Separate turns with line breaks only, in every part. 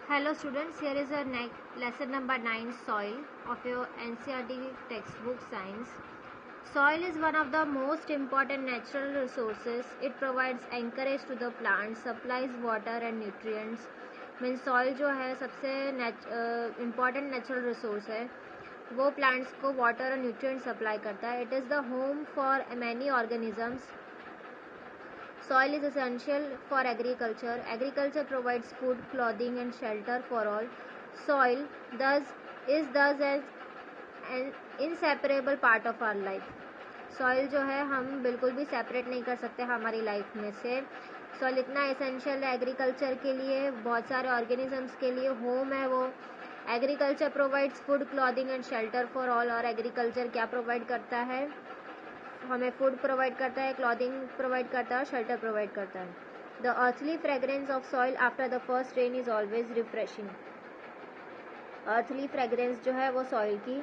Hello students, here is our lesson number 9 soil of your NCERT textbook science. Soil is one of the most important natural resources. It provides anchorage to the plants, supplies water and nutrients. Means soil जो है सबसे important natural resource है, वो plants को water और nutrients supply करता है. It is the home for many organisms. Soil is essential for agriculture. Agriculture provides food, clothing and shelter for all. Soil is thus an inseparable part of our life. Soil जो है हम बिल्कुल भी separate नहीं कर सकते हमारी life में से. सॉइल इतना एसेंशियल है एग्रीकल्चर के लिए, बहुत सारे ऑर्गेनिजम्स के लिए होम है वो. Agriculture provides food, clothing and shelter for all. और एग्रीकल्चर क्या प्रोवाइड करता है? हमें फूड प्रोवाइड करता है, क्लॉथिंग प्रोवाइड करता है और शेल्टर प्रोवाइड करता है. The earthly fragrance of soil after the first rain is always refreshing. Earthly fragrance जो है वो सॉइल की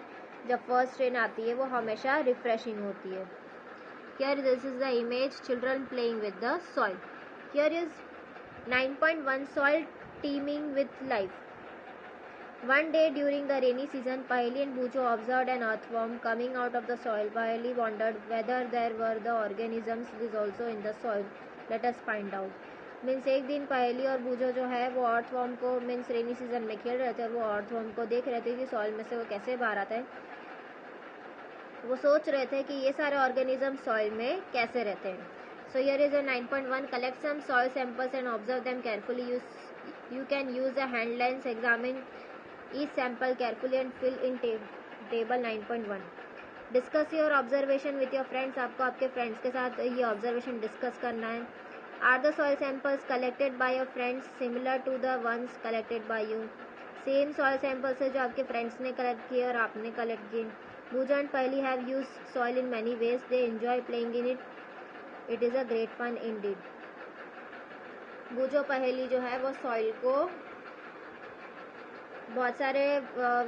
जब फर्स्ट रेन आती है वो हमेशा रिफ्रेशिंग होती है. Here this is the image, children playing with the soil. Here is 9.1 soil teeming with life. One day during the rainy season, Paheli and Bujo observed an earthworm coming out of the soil. Paheli wondered whether there were the organisms is also in the soil. Let us find out. Means एक दिन पहली और बूझो जो है वो earthworm को means rainy season में खेल रहे थे और वो अर्थवर्म को देख रहे थे कि सॉइल में से वो कैसे बाहर आता है. वो सोच रहे थे कि ये सारे ऑर्गेनिज्म सॉइल में कैसे रहते हैं. So here is a 9.1. Collect some soil samples and observe them carefully. You can use a hand lens. Examine each sample carefully and fill in table 9.1. Discuss your observation with your friends. आपको आपके friends के साथ ये observation discuss करना है. Are the soil samples collected by your friends similar to the ones collected by you? Same soil samples है जो आपके फ्रेंड्स ने कलेक्ट किए और आपने कलेक्ट किए. Bujo and Paheli have used soil in many ways. They enjoy playing in it. It is a great fun indeed. बूझो पहेली जो है वो सॉइल को बहुत सारे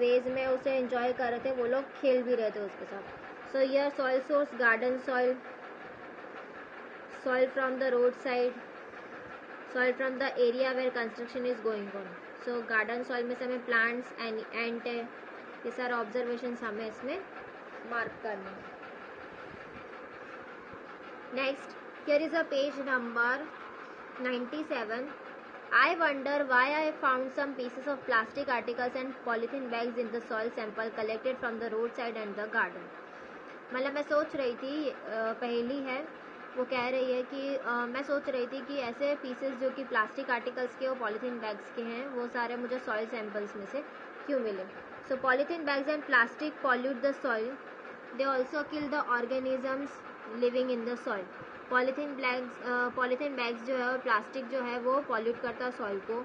वेज में उसे एंजॉय कर रहे थे, वो लोग खेल भी रहे थे उसके साथ. So your soil source, garden soil, soil from the road side, soil from the area where construction is going on. So garden soil में से हमें प्लांट्स एंड है, ये सारे ऑब्जर्वेशन हमें इसमें मार्क करना है. Next, here is a page number 97. I wonder why I found some pieces of plastic articles and polythene bags in the soil sample collected from the roadside and the garden. मतलब मैं सोच रही थी, पहेली है, वो कह रही है कि मैं सोच रही थी कि ऐसे पीसेस जो कि प्लास्टिक आर्टिकल्स के और पॉलीथीन बैग्स के हैं वो सारे मुझे सॉइल सैंपल्स में से क्यों मिले. So polythene bags and plastic pollute the soil. They also kill the organisms living in the soil. Polythene bags जो है और प्लास्टिक जो है वो पॉल्यूट करता है सॉइल को.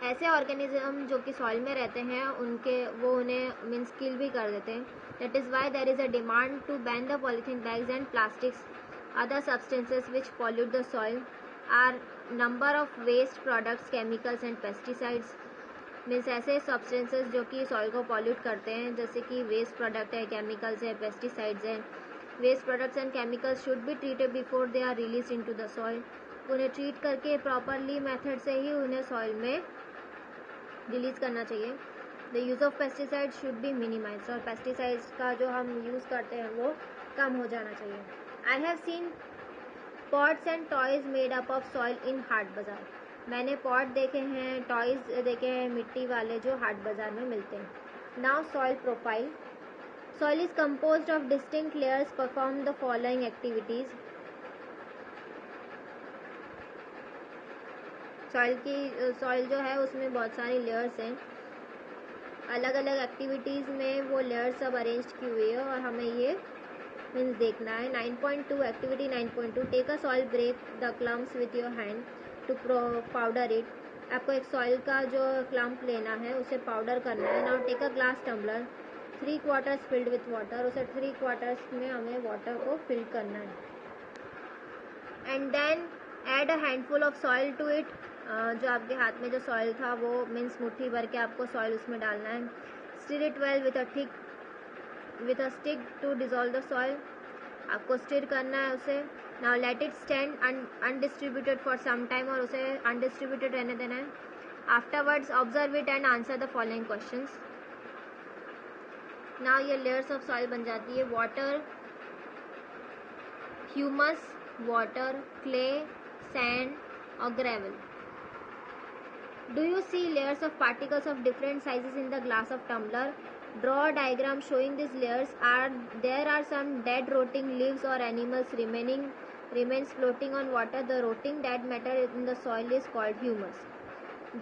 ऐसे ऑर्गेनिज्म जो कि सॉइल में रहते हैं उन्हें मीन्स किल भी कर देते हैं. That is why there is a demand to ban the polythene bags and plastics. Other substances which pollute the soil are number of waste products, chemicals and pesticides. Means ऐसे substances जो कि soil को pollute करते हैं जैसे कि waste product है, chemicals है, पेस्टिसाइड्स हैं. Waste products and chemicals should be treated before they are release into the soil. उन्हें ट्रीट करके प्रॉपरली मेथड से ही उन्हें सॉइल में रिलीज करना चाहिए. The use of pesticide should be minimise. और पेस्टिसाइड्स का जो हम यूज़ करते हैं वो कम हो जाना चाहिए. I have seen pots and toys made up of soil in haat bazaar. मैंने पॉट देखे हैं, टॉयज देखे हैं मिट्टी वाले जो हाट बाज़ार में मिलते हैं. Now soil profile. Soil is composed of distinct layers. Perform the following activities. Soil जो है उसमें बहुत सारी लेयर्स हैं. अलग अलग एक्टिविटीज़ में वो लेयर्स सब अरेंज की हुई है और हमें ये मीन्स देखना है. 9.2 activity 9.2. Take a soil, break the clumps with your hand to powder it. आपको एक सॉइल का जो क्लम्प लेना है उसे पाउडर करना है. Now take a glass tumbler, 3/4 filled with water. उसे 3/4 में हमें वाटर को फिल करना है. And then add a handful of soil to it. जो आपके हाथ में जो सॉइल था वो मीन्स मुट्ठी भर के आपको सॉइल उसमें डालना है. Stir it well with a stick to dissolve the soil. आपको स्टिर करना है उसे. Now let it stand undistributed for some time. और उसे अनडिस्ट्रीब्यूटेड रहने देना है. Afterwards, observe it and answer the following questions. Now ये layers of soil बन जाती है. Water, humus, water, clay, sand or gravel. Do you see layers of particles of different sizes in the glass of tumbler? Draw a diagram showing these layers. There are some dead rotting leaves or animals remains floating on water. The rotting dead matter in the soil is called humus.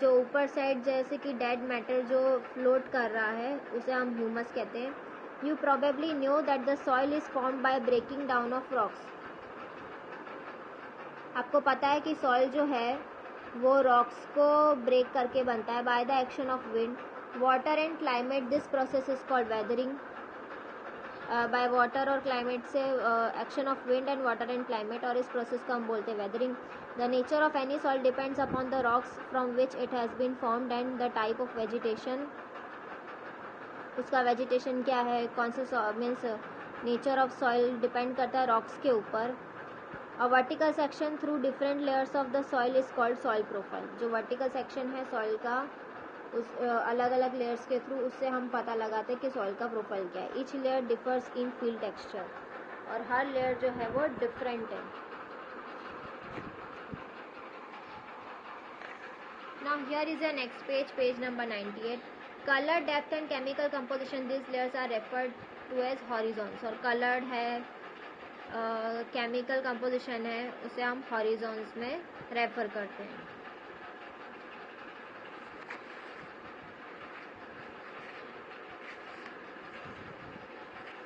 जो ऊपर side जैसे कि dead matter जो float कर रहा है उसे हम ह्यूमस कहते हैं. You probably knew that the soil is formed by breaking down of rocks. आपको पता है कि सॉइल जो है वो रॉक्स को ब्रेक करके बनता है by the action of wind, water and climate. This process is called weathering. By water और क्लाइमेट से action of wind and water and climate, और इस प्रोसेस को हम बोलते हैं weathering. The nature of any soil depends upon the rocks from which it has been formed and the type of vegetation. उसका vegetation क्या है, कौन से means nature of soil depend करता है रॉक्स के ऊपर. A vertical section through different layers of the soil is called soil profile. जो vertical section है soil का उस अलग अलग layers के थ्रू उससे हम पता लगाते हैं कि soil का profile क्या है. Each layer differs in field texture और हर layer जो है वो different है. Now here is the next page, page number 98. Color, depth and chemical composition. These layers are referred to as horizons. और colored है, केमिकल कंपोजिशन है, उसे हम हॉरिजॉन्स में रेफर करते हैं.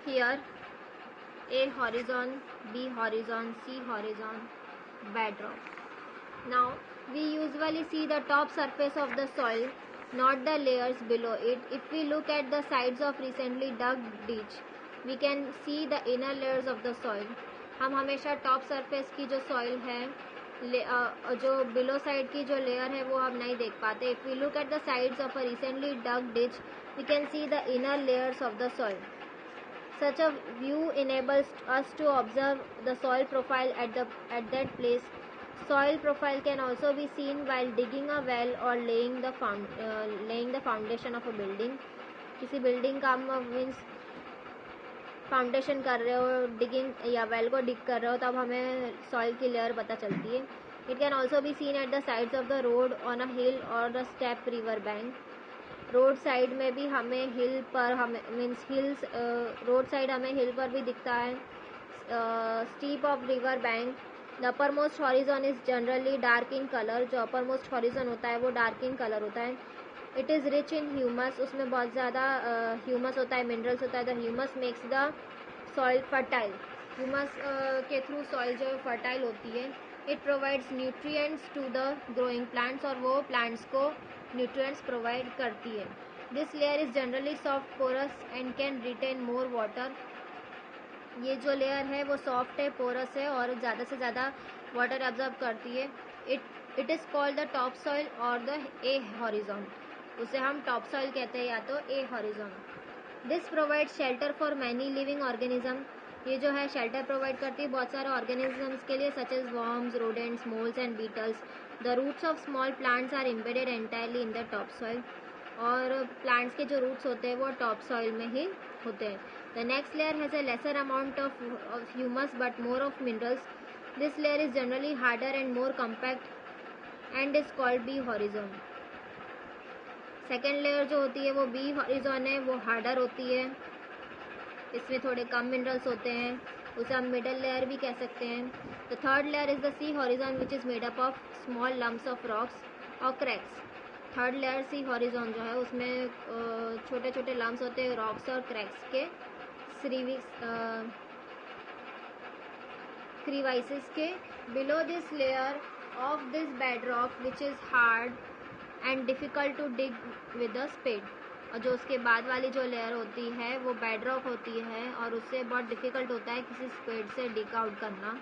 Here A horizon, B horizon, C horizon, bedrock. Now we usually see the top surface of the soil, not the layers below it. If we look at the sides of recently dug ditch, we can see the inner layers of the soil. हम हमेशा top surface की जो soil है, जो below side की जो layer है वो हम नहीं देख पाते. If we look at the sides of a recently dug ditch, we can see the inner layers of the soil. Such a view enables us to observe the soil profile at that place. Soil profile can also be seen while digging a well or laying the foundation of a building. किसी building का means foundation कर रहे हो, digging या well को डिग कर रहे हो, तब हमें सॉइल की लेयर पता चलती है. It can also be seen at the sides of the road on a hill और the step river bank. Road side में भी हमें हिल पर हमें मीन्स हिल्स रोड साइड हमें हिल पर भी दिखता है. Steep of river bank. The upper most horizon is generally dark in colour. जो अपर मोस्ट हॉरिजॉन होता है वो डार्क इन कलर होता है. It is rich in humus. उसमें बहुत ज़्यादा ह्यूमस होता है, मिनरल्स होता है. The humus makes the soil fertile. Humus के थ्रू सॉइल जो फर्टाइल होती है. It provides nutrients to the growing plants. और वो प्लांट्स को न्यूट्रिएंट्स प्रोवाइड करती है. This layer is generally soft porous and can retain more water. ये जो लेयर है वो सॉफ्ट है, पोरस है और ज़्यादा से ज़्यादा वाटर एब्जॉर्ब करती है. It is called the top soil और द ए हॉरिजॉन. उसे हम टॉप सॉइल कहते हैं या तो A horizon. This provide shelter for many living organism. ये जो है शेल्टर प्रोवाइड करती है बहुत सारे ऑर्गेनिजम्स के लिए, such as worms, rodents, moles and beetles. The roots of small plants are embedded entirely in the top soil. और प्लांट्स के जो रूट्स होते हैं वो टॉप सॉइल में ही होते हैं. The next layer has a lesser amount of humus but more of minerals. This layer is generally harder and more compact and is called B horizon. Second layer जो होती है वो बी हॉरिजॉन है, वो हार्डर होती है, इसमें थोड़े कम मिनरल्स होते हैं, उसे हम मिडल लेयर भी कह सकते हैं. The third layer is the C horizon which is made up of small lumps of rocks और cracks. Third layer C horizon जो है उसमें छोटे छोटे लम्प्स होते हैं रॉक्स और क्रैक्स के, क्रीवाइसिस के. Below this layer of this bed rock which is hard and difficult to dig with a spade. और जो उसके बाद वाली जो लेयर होती है वो बेड रॉक होती है और उससे बहुत डिफ़िकल्ट होता है किसी स्पेड से डिग आउट करना.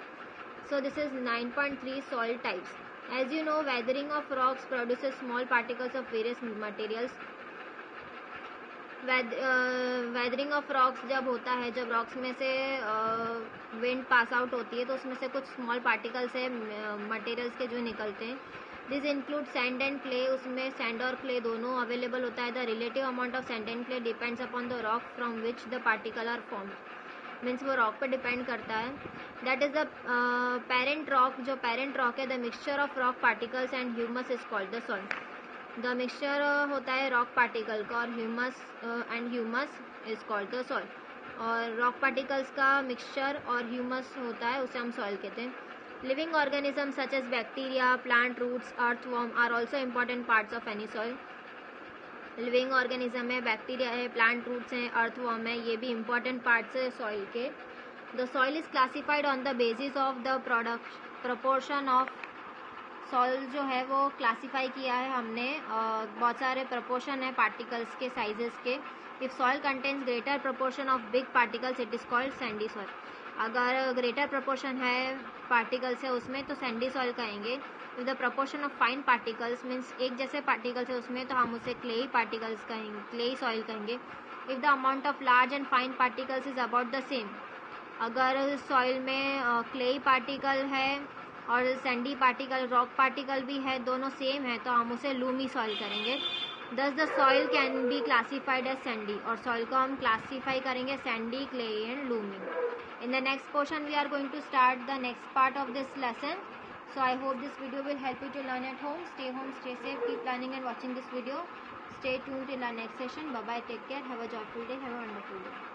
So this is 9.3 soil types. As you know, weathering of rocks produces small particles of various materials. Weathering of rocks जब होता है, जब रॉक्स में से विंड पास आउट होती है तो उसमें से कुछ स्मॉल पार्टिकल्स है मटेरियल्स के जो निकलते हैं. This include sand and clay, उसमें सैंड और क्ले दोनों अवेलेबल होता है. The relative amount of sand and clay depends upon the rock from which the particle are formed. Means वो रॉक पे डिपेंड करता है. That is the parent rock. जो पेरेंट रॉक है, the mixture of rock particles and humus is called the soil. द mixture होता है rock particle का और humus and humus is called the soil. और रॉक पार्टिकल्स का मिक्सचर और ह्यूमस होता है, उसे हम सॉइल कहते हैं. Living organism such as bacteria, plant roots, earthworm are also important parts of any soil. Living organism है, बैक्टीरिया है, प्लांट रूट्स हैं, अर्थवॉर्म है, ये भी इम्पॉर्टेंट पार्ट्स है सॉइल के. The soil is classified on the basis of the proportion of. Soil जो है वो क्लासीफाई किया है हमने, बहुत सारे प्रपोर्शन है पार्टिकल्स के, साइजेस के. If soil contains greater proportion of big particles it is called Sandy soil. अगर ग्रेटर प्रपोर्शन है पार्टिकल्स है उसमें तो सैंडी सॉइल कहेंगे. If the proportion of fine particles means एक जैसे पार्टिकल्स है उसमें तो हम उसे क्लेई पार्टिकल्स कहेंगे, क्लेई सॉइल कहेंगे. If the amount of large and fine particles is about the same. अगर सॉइल में क्लेई पार्टिकल है और सैंडी पार्टिकल, रॉक पार्टिकल भी है, दोनों सेम है, तो हम उसे लूमी सॉइल करेंगे. Thus the soil can be classified as sandy. और सॉइल को हम क्लासीफाई करेंगे sandy, clay and loamy. In the next portion we are going to start the next part of this lesson. So I hope this video will help you to learn at home. Stay home, stay safe, keep learning and watching this video. Stay tuned till our next session. Bye bye, take care, have a joyful day, have a wonderful day.